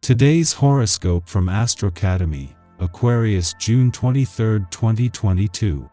Today's horoscope from Astrocademy, Aquarius June 23, 2022.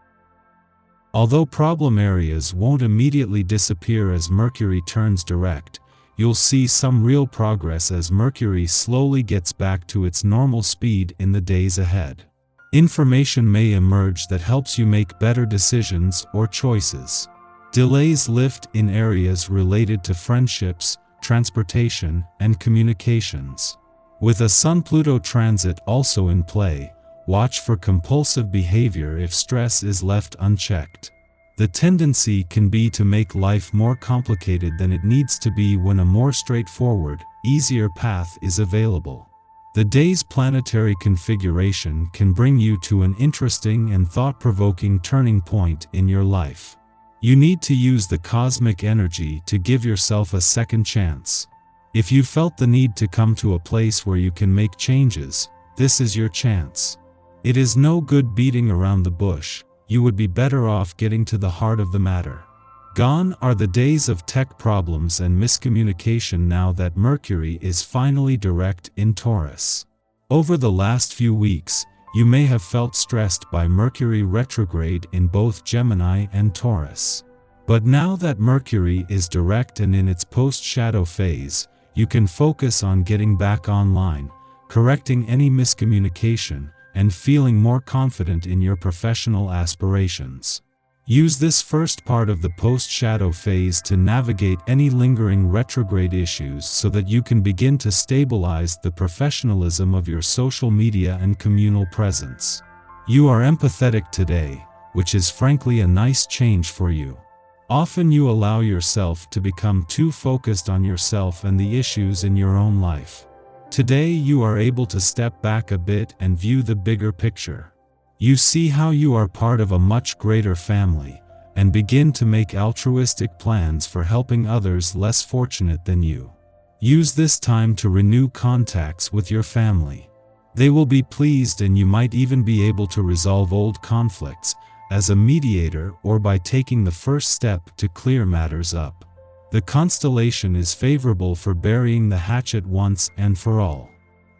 Although problem areas won't immediately disappear as Mercury turns direct, you'll see some real progress as Mercury slowly gets back to its normal speed in the days ahead. Information may emerge that helps you make better decisions or choices. Delays lift in areas related to friendships, transportation, and communications. With a Sun-Pluto transit also in play, watch for compulsive behavior if stress is left unchecked. The tendency can be to make life more complicated than it needs to be when a more straightforward, easier path is available. The day's planetary configuration can bring you to an interesting and thought-provoking turning point in your life. You need to use the cosmic energy to give yourself a second chance. If you felt the need to come to a place where you can make changes, this is your chance. It is no good beating around the bush. You would be better off getting to the heart of the matter. Gone are the days of tech problems and miscommunication now that Mercury is finally direct in Taurus. Over the last few weeks, you may have felt stressed by Mercury retrograde in both Gemini and Taurus. But now that Mercury is direct and in its post-shadow phase, you can focus on getting back online, correcting any miscommunication, and feeling more confident in your professional aspirations. Use this first part of the post-shadow phase to navigate any lingering retrograde issues so that you can begin to stabilize the professionalism of your social media and communal presence. You are empathetic today, which is frankly a nice change for you. Often you allow yourself to become too focused on yourself and the issues in your own life. Today you are able to step back a bit and view the bigger picture. You see how you are part of a much greater family, and begin to make altruistic plans for helping others less fortunate than you. Use this time to renew contacts with your family. They will be pleased and you might even be able to resolve old conflicts, as a mediator or by taking the first step to clear matters up. The constellation is favorable for burying the hatchet once and for all.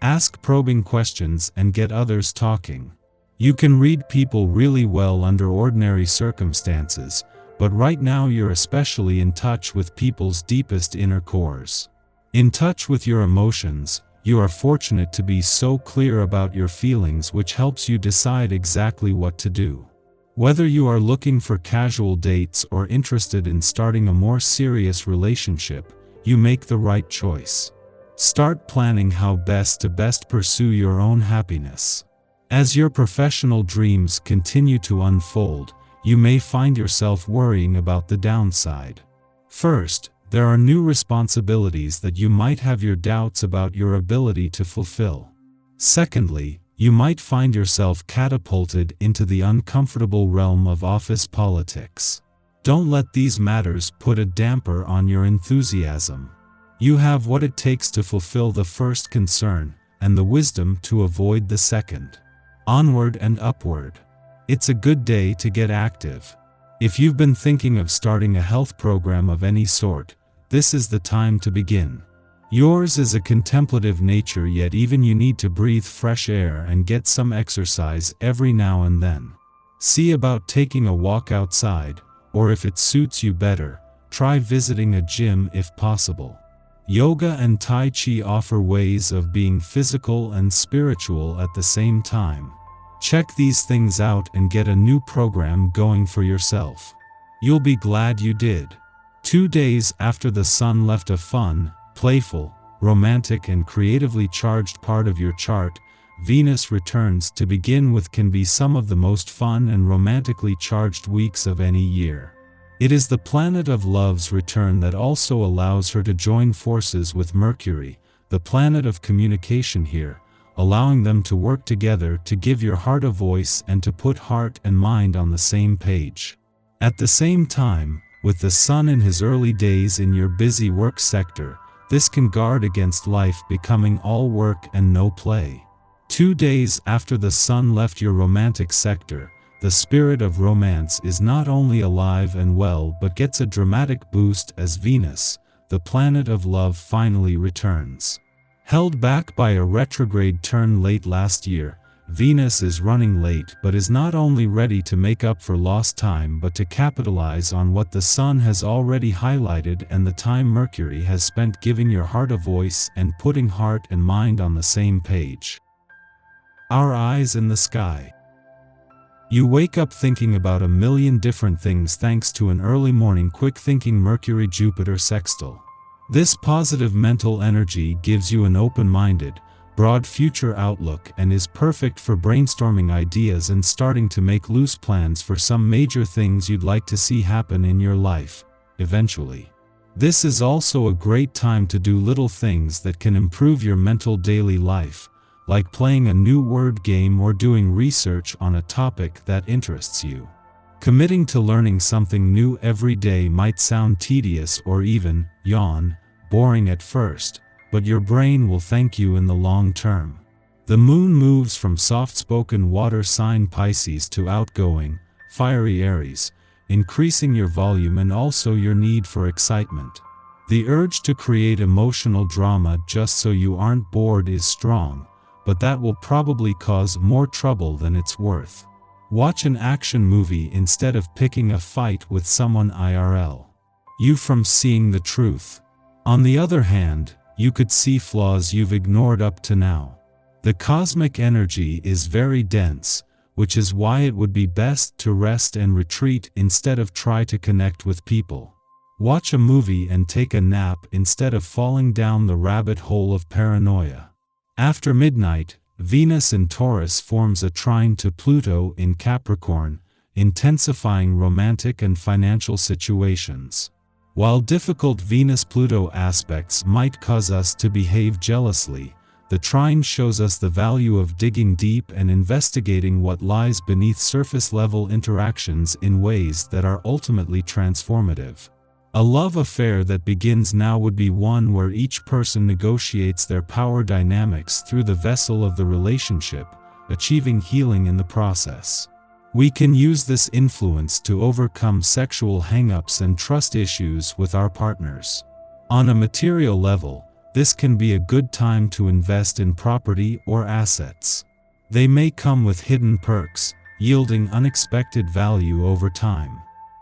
Ask probing questions and get others talking. You can read people really well under ordinary circumstances, but right now you're especially in touch with people's deepest inner cores. In touch with your emotions, you are fortunate to be so clear about your feelings, which helps you decide exactly what to do. Whether you are looking for casual dates or interested in starting a more serious relationship, you make the right choice. Start planning how best to pursue your own happiness. As your professional dreams continue to unfold, you may find yourself worrying about the downside. First, there are new responsibilities that you might have your doubts about your ability to fulfill. Secondly, you might find yourself catapulted into the uncomfortable realm of office politics. Don't let these matters put a damper on your enthusiasm. You have what it takes to fulfill the first concern, and the wisdom to avoid the second. Onward and upward. It's a good day to get active. If you've been thinking of starting a health program of any sort, this is the time to begin. Yours is a contemplative nature, yet even you need to breathe fresh air and get some exercise every now and then. See about taking a walk outside, or if it suits you better, try visiting a gym if possible. Yoga and Tai Chi offer ways of being physical and spiritual at the same time. Check these things out and get a new program going for yourself. You'll be glad you did. 2 days after the Sun left a fun, playful, romantic and creatively charged part of your chart, Venus returns to begin with can be some of the most fun and romantically charged weeks of any year. It is the planet of love's return that also allows her to join forces with Mercury, the planet of communication here, allowing them to work together to give your heart a voice and to put heart and mind on the same page. At the same time, with the Sun in his early days in your busy work sector, this can guard against life becoming all work and no play. 2 days after the Sun left your romantic sector, the spirit of romance is not only alive and well but gets a dramatic boost as Venus, the planet of love, finally returns. Held back by a retrograde turn late last year, Venus is running late but is not only ready to make up for lost time but to capitalize on what the Sun has already highlighted and the time Mercury has spent giving your heart a voice and putting heart and mind on the same page. Our eyes in the sky. You wake up thinking about a million different things thanks to an early morning quick-thinking Mercury-Jupiter sextile. This positive mental energy gives you an open-minded, broad future outlook and is perfect for brainstorming ideas and starting to make loose plans for some major things you'd like to see happen in your life, eventually. This is also a great time to do little things that can improve your mental daily life, like playing a new word game or doing research on a topic that interests you. Committing to learning something new every day might sound tedious or even, boring at first, but your brain will thank you in the long term. The moon moves from soft-spoken water sign Pisces to outgoing, fiery Aries, increasing your volume and also your need for excitement. The urge to create emotional drama just so you aren't bored is strong, but that will probably cause more trouble than it's worth. Watch an action movie instead of picking a fight with someone IRL. You from seeing the truth. On the other hand, you could see flaws you've ignored up to now. The cosmic energy is very dense, which is why it would be best to rest and retreat instead of try to connect with people. Watch a movie and take a nap instead of falling down the rabbit hole of paranoia. After midnight, Venus in Taurus forms a trine to Pluto in Capricorn, intensifying romantic and financial situations. While difficult Venus-Pluto aspects might cause us to behave jealously, the trine shows us the value of digging deep and investigating what lies beneath surface-level interactions in ways that are ultimately transformative. A love affair that begins now would be one where each person negotiates their power dynamics through the vessel of the relationship, achieving healing in the process. We can use this influence to overcome sexual hang-ups and trust issues with our partners. On a material level, this can be a good time to invest in property or assets. They may come with hidden perks, yielding unexpected value over time.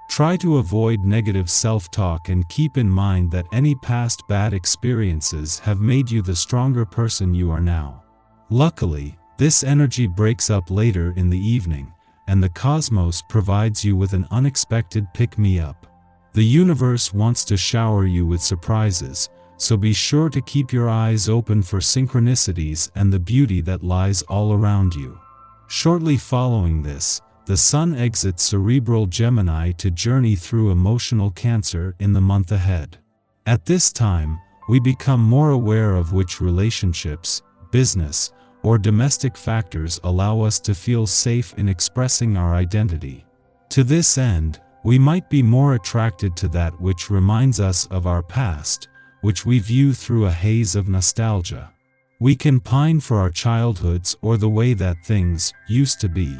Try to avoid negative self-talk and keep in mind that any past bad experiences have made you the stronger person you are now. Luckily, this energy breaks up later in the evening, and the cosmos provides you with an unexpected pick-me-up. The universe wants to shower you with surprises, so be sure to keep your eyes open for synchronicities and the beauty that lies all around you. Shortly following this, the Sun exits cerebral Gemini to journey through emotional Cancer in the month ahead. At this time, we become more aware of which relationships, business, or domestic factors allow us to feel safe in expressing our identity. To this end, we might be more attracted to that which reminds us of our past, which we view through a haze of nostalgia. We can pine for our childhoods or the way that things used to be.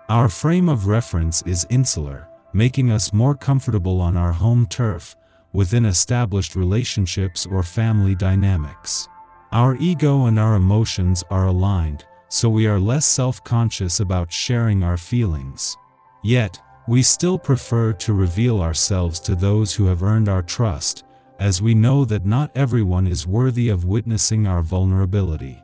Our frame of reference is insular, making us more comfortable on our home turf, within established relationships or family dynamics. Our ego and our emotions are aligned, so we are less self-conscious about sharing our feelings. Yet, we still prefer to reveal ourselves to those who have earned our trust, as we know that not everyone is worthy of witnessing our vulnerability.